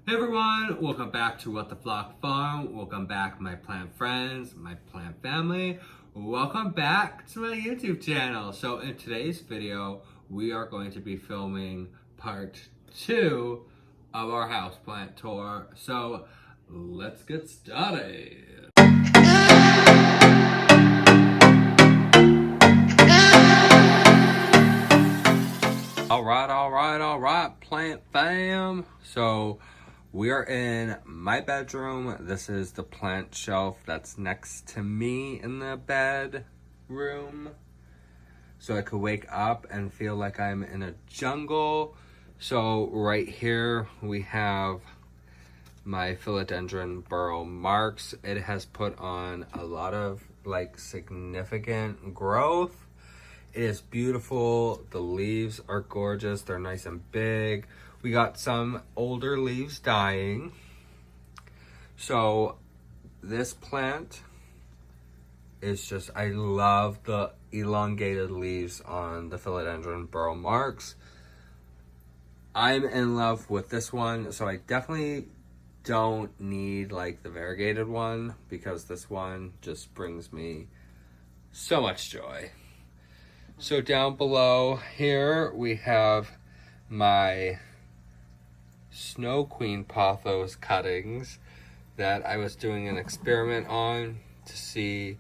Hey everyone, welcome back to What the Flock Farm. Welcome back my plant friends, my plant family. Welcome back to my YouTube channel. So in today's video, we are going to be filming part 2 of our houseplant tour. So let's get started. All right, plant fam. So we are in my bedroom. This is the plant shelf that's next to me in the bedroom. So I could wake up and feel like I'm in a jungle. So right here we have my Philodendron Burnmarks. It has put on a lot of significant growth. It is beautiful. The leaves are gorgeous. They're nice and big. We got some older leaves dying. So this plant is just, I love the elongated leaves on the Philodendron Burnmarks. I'm in love with this one. So I definitely don't need the variegated one because this one just brings me so much joy. So down below here we have my Snow Queen pothos cuttings that I was doing an experiment on to see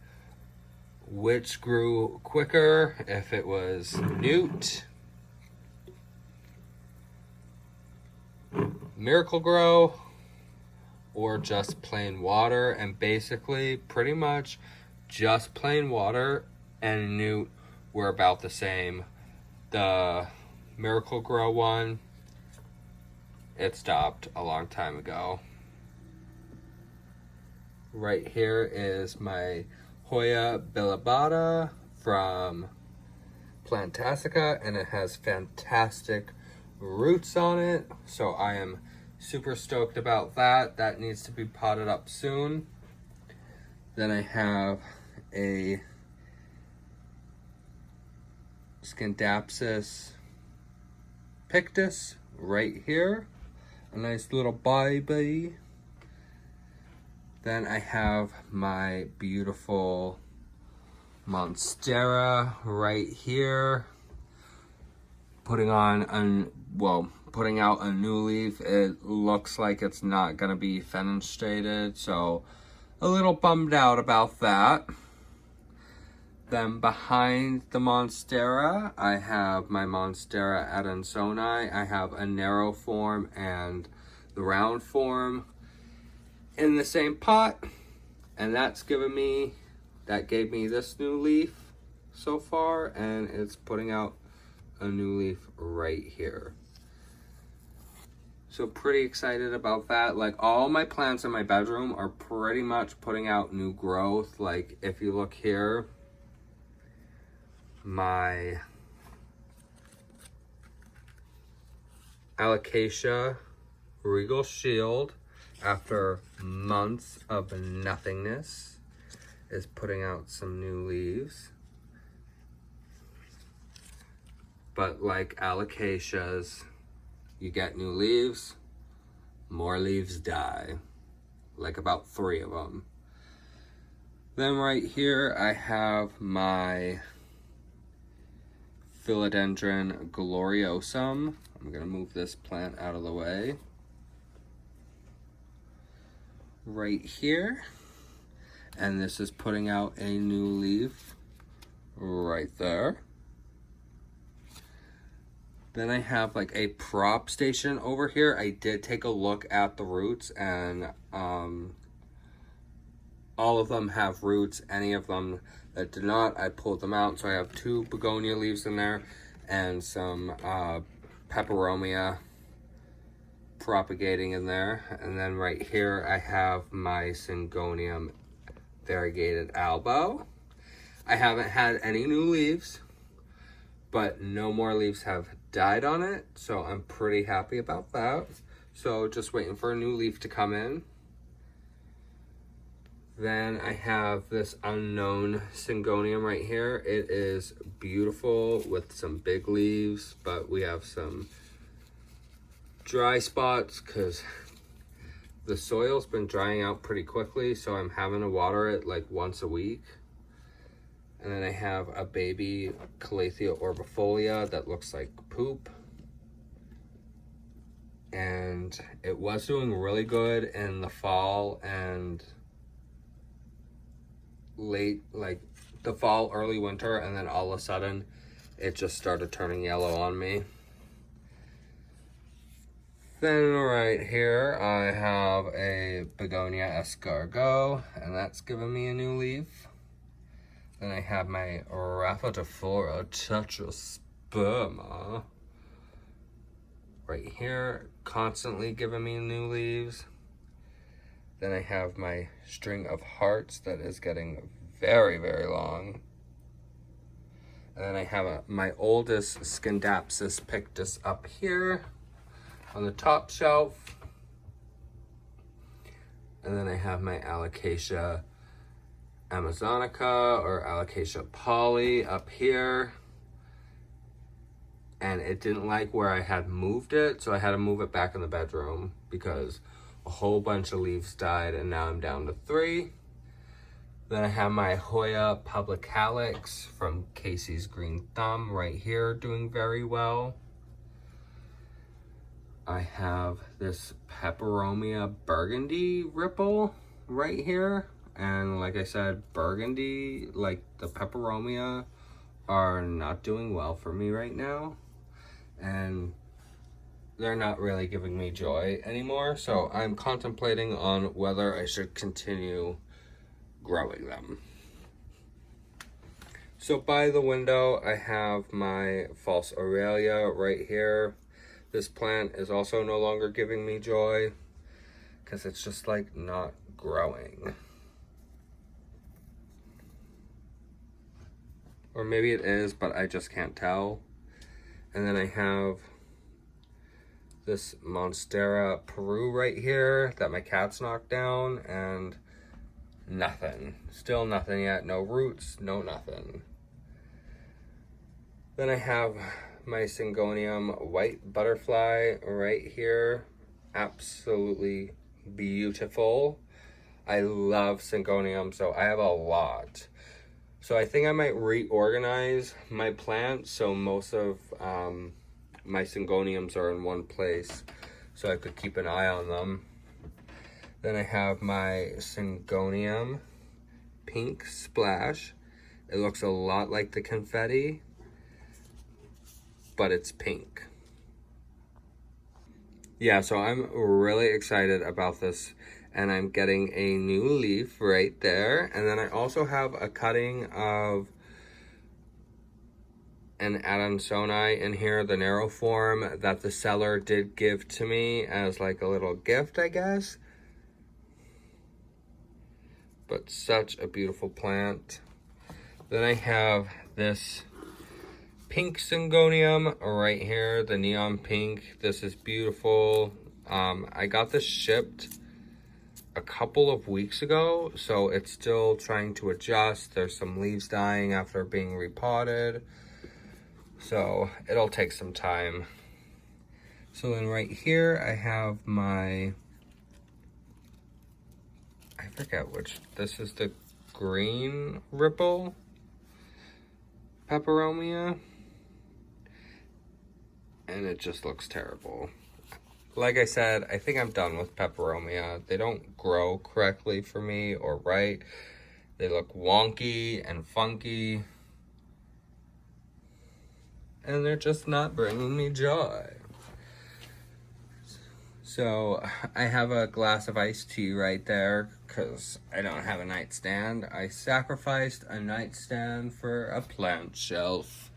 which grew quicker, if it was Newt, Miracle Grow, or just plain water. And basically pretty much just plain water and Newt were about the same. The Miracle Grow one, it stopped a long time ago. Right here is my Hoya bilobata from Plantassica, and it has fantastic roots on it. So I am super stoked about that. That needs to be potted up soon. Then I have a Scindapsus pictus right here, a nice little baby. Then I have my beautiful Monstera right here, putting out a new leaf. It looks like it's not gonna be fenestrated, so a little bummed out about that. Then behind the Monstera, I have my Monstera adansonii. I have a narrow form and the round form in the same pot. And that gave me this new leaf so far. And it's putting out a new leaf right here. So pretty excited about that. All my plants in my bedroom are pretty much putting out new growth. If you look here, my Alocasia Regal Shield, after months of nothingness, is putting out some new leaves. But like Alocasias, you get new leaves, more leaves die. About 3 of them. Then right here I have my Philodendron gloriosum. I'm gonna move this plant out of the way. Right here. And this is putting out a new leaf right there. Then I have a prop station over here. I did take a look at the roots, and all of them have roots. Any of them that did not, I pulled them out. So I have 2 begonia leaves in there and some peperomia propagating in there. And then right here I have my Syngonium variegated albo. I haven't had any new leaves, but no more leaves have died on it, so I'm pretty happy about that. So just waiting for a new leaf to come in. Then I have this unknown Syngonium right here. It is beautiful with some big leaves, but we have some dry spots because The soil's been drying out pretty quickly, so I'm having to water it like once a week. And then I have a baby Calathea orbifolia that looks like poop. And it was doing really good in the fall and late, like the fall, early winter, and then all of a sudden it just started turning yellow on me. Then right here I have a begonia escargot, and that's giving me a new leaf. Then I have my Rhaphidophora tetrasperma right here, constantly giving me new leaves. Then I have my string of hearts that is getting very, very long. And then I have my oldest Scindapsus pictus up here on the top shelf. And then I have my Alocasia amazonica or Alocasia poly up here. And it didn't like where I had moved it, so I had to move it back in the bedroom because a whole bunch of leaves died, and now I'm down to 3. Then I have my Hoya publicalis from Casey's Green Thumb right here doing very well. I have this Peperomia burgundy ripple right here. And like I said, burgundy, like the Peperomia, are not doing well for me right now. And they're not really giving me joy anymore. So I'm contemplating on whether I should continue growing them. So by the window, I have my false Aurelia right here. This plant is also no longer giving me joy because it's just like not growing. Or maybe it is, but I just can't tell. And then I have this Monstera Peru right here that my cats knocked down, and nothing. Still nothing yet. No roots, no nothing. Then I have my Syngonium white butterfly right here. Absolutely beautiful. I love Syngonium, so I have a lot. So I think I might reorganize my plants so most of my Syngoniums are in one place so I could keep an eye on them. Then I have my Syngonium Pink Splash. It looks a lot like the confetti, but it's pink. Yeah, so I'm really excited about this, and I'm getting a new leaf right there. And then I also have a cutting of an Adansonii in here, the narrow form, that the seller did give to me as like a little gift, I guess. But such a beautiful plant. Then I have this pink Syngonium right here, the neon pink. This is beautiful. I got this shipped a couple of weeks ago, so it's still trying to adjust. There's some leaves dying after being repotted, so it'll take some time. So then right here I have my, I forget which, this is the green ripple Peperomia, and it just looks terrible. Like I said, I think I'm done with Peperomia. They don't grow correctly for me or right. They look wonky and funky, and they're just not bringing me joy. So I have a glass of iced tea right there because I don't have a nightstand. I sacrificed a nightstand for a plant shelf.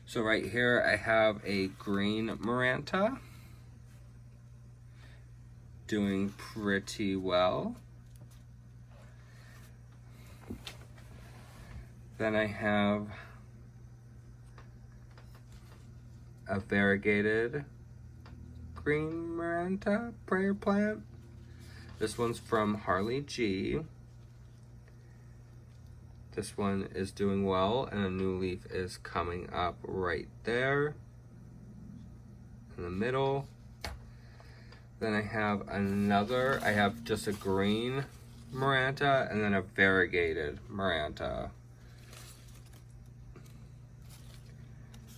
So right here I have a green Maranta doing pretty well. Then I have a variegated green Maranta prayer plant. This one's from Harley G. This one is doing well, and a new leaf is coming up right there in the middle. Then I have another, I have just a green Maranta and then a variegated Maranta.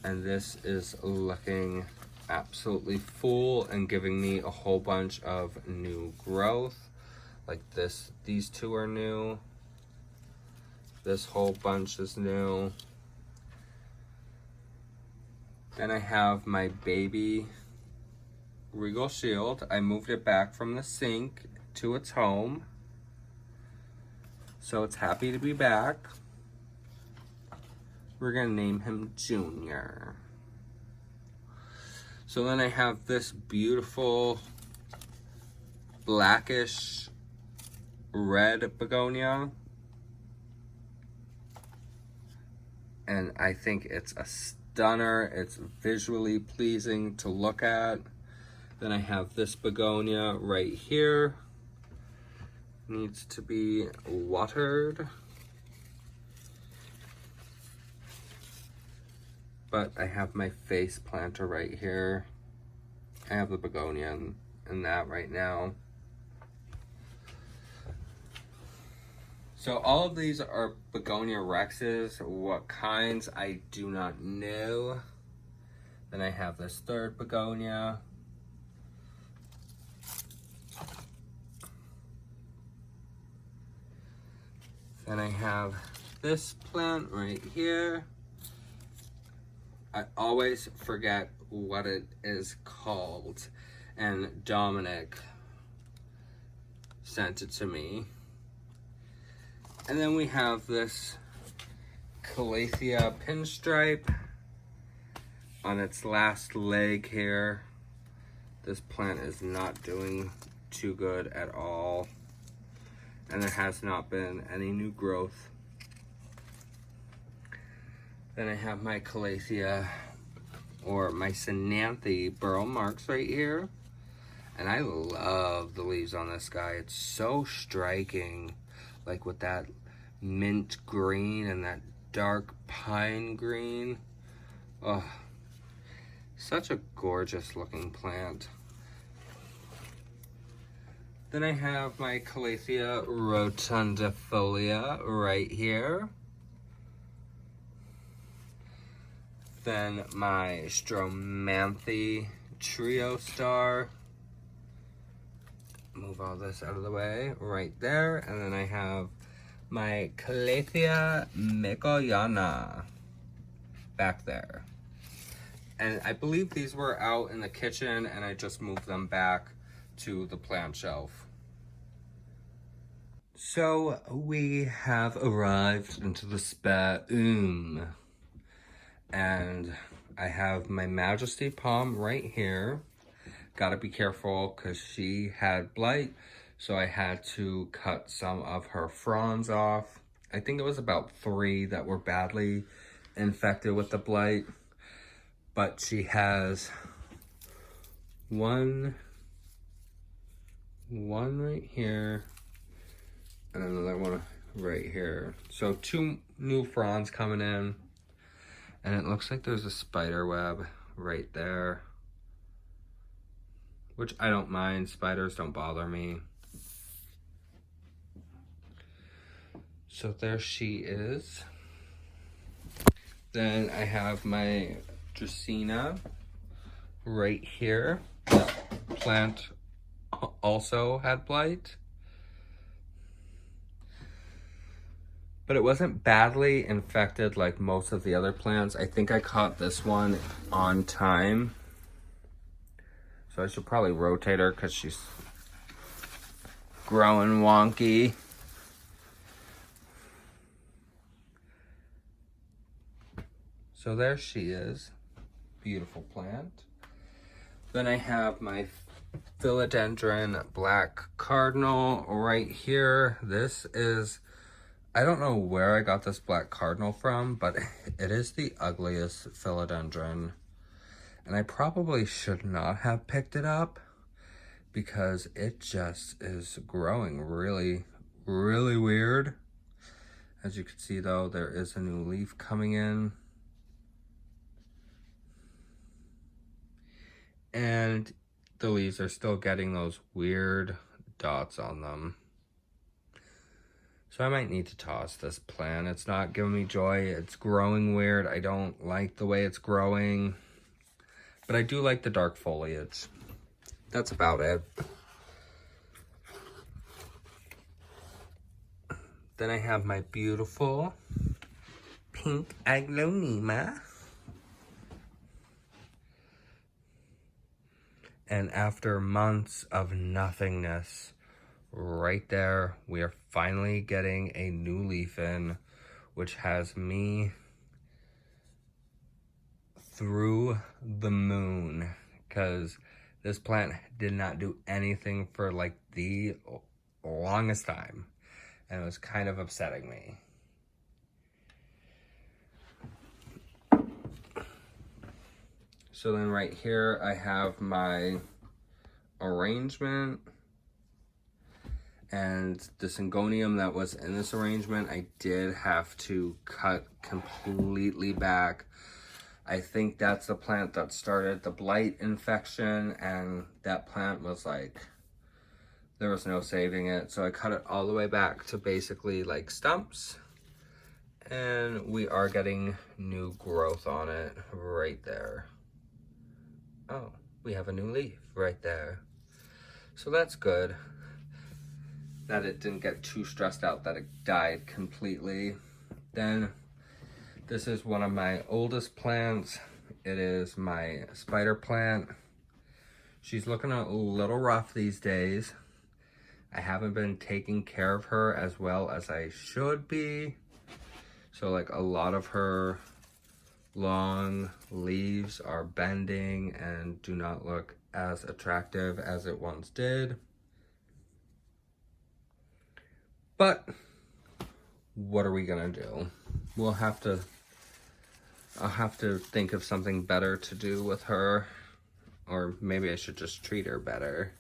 And this is looking absolutely full and giving me a whole bunch of new growth. Like this, these two are new. This whole bunch is new. Then I have my baby Regal Shield. I moved it back from the sink to its home. So it's happy to be back. We're gonna name him Junior. So then I have this beautiful blackish red begonia. And I think it's a stunner. It's visually pleasing to look at. Then I have this begonia right here. Needs to be watered. But I have my face planter right here. I have the begonia in that right now. So all of these are begonia rexes. What kinds, I do not know. Then I have this third begonia. Then I have this plant right here. I always forget what it is called, and Dominic sent it to me. And then we have this Calathea pinstripe on its last leg here. This plant is not doing too good at all, and there has not been any new growth. Then I have my Calathea, or my Synanthe Burnmarks right here. And I love the leaves on this guy. It's so striking, like with that mint green and that dark pine green. Oh, such a gorgeous looking plant. Then I have my Calathea rotundifolia right here. Then my Stromanthe Trio Star. Move all this out of the way right there. And then I have my Calathea Mikoyana back there. And I believe these were out in the kitchen and I just moved them back to the plant shelf. So we have arrived into the spare room. And I have my Majesty Palm right here. Gotta be careful because she had blight, so I had to cut some of her fronds off. I think it was about 3 that were badly infected with the blight, but she has one right here and another one right here. So 2 new fronds coming in. And it looks like there's a spider web right there, which I don't mind. Spiders don't bother me. So there she is. Then I have my Dracaena right here. That plant also had blight, but it wasn't badly infected like most of the other plants. I think I caught this one on time. So I should probably rotate her because she's growing wonky. So there she is. Beautiful plant. Then I have my Philodendron Black Cardinal right here. This is, I don't know where I got this black cardinal from, but it is the ugliest philodendron. And I probably should not have picked it up because it just is growing really, really weird. As you can see though, there is a new leaf coming in. And the leaves are still getting those weird dots on them. So I might need to toss this plant. It's not giving me joy. It's growing weird. I don't like the way it's growing. But I do like the dark foliage. That's about it. Then I have my beautiful pink aglaonema. And after months of nothingness, right there, we are finally getting a new leaf in, which has me through the moon, because this plant did not do anything for like the longest time, and it was kind of upsetting me. So then right here I have my arrangement, and the syngonium that was in this arrangement I did have to cut completely back. I think that's the plant that started the blight infection, and that plant was like, there was no saving it. So I cut it all the way back to basically like stumps, and we are getting new growth on it right there. Oh, we have a new leaf right there. So that's good that it didn't get too stressed out that it died completely. Then this is one of my oldest plants. It is my spider plant. She's looking a little rough these days. I haven't been taking care of her as well as I should be. So like a lot of her long leaves are bending and do not look as attractive as it once did. But what are we gonna do? I'll have to think of something better to do with her, or maybe I should just treat her better.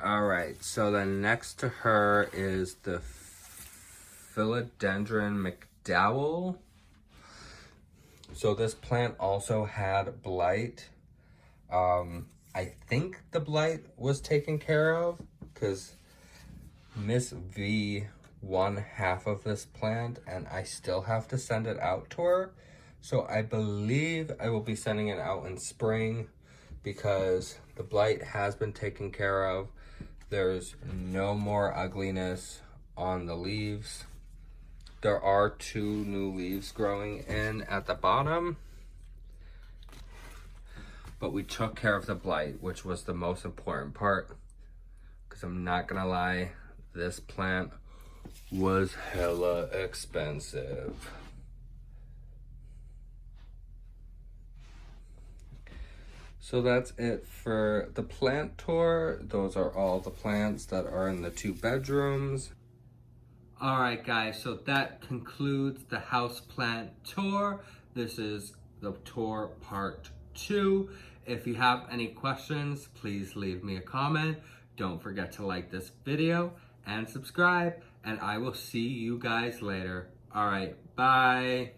All right, so then next to her is the Philodendron McDowell. So this plant also had blight. I think the blight was taken care of because Miss V won half of this plant, and I still have to send it out to her. So I believe I will be sending it out in spring because the blight has been taken care of. There's no more ugliness on the leaves. There are 2 new leaves growing in at the bottom, but we took care of the blight, which was the most important part, because I'm not gonna lie, this plant was hella expensive. So that's it for the plant tour. Those are all the plants that are in the 2 bedrooms. All right, guys, so that concludes the houseplant tour. This is the tour part 2. If you have any questions, please leave me a comment. Don't forget to like this video and subscribe, and I will see you guys later. All right, bye.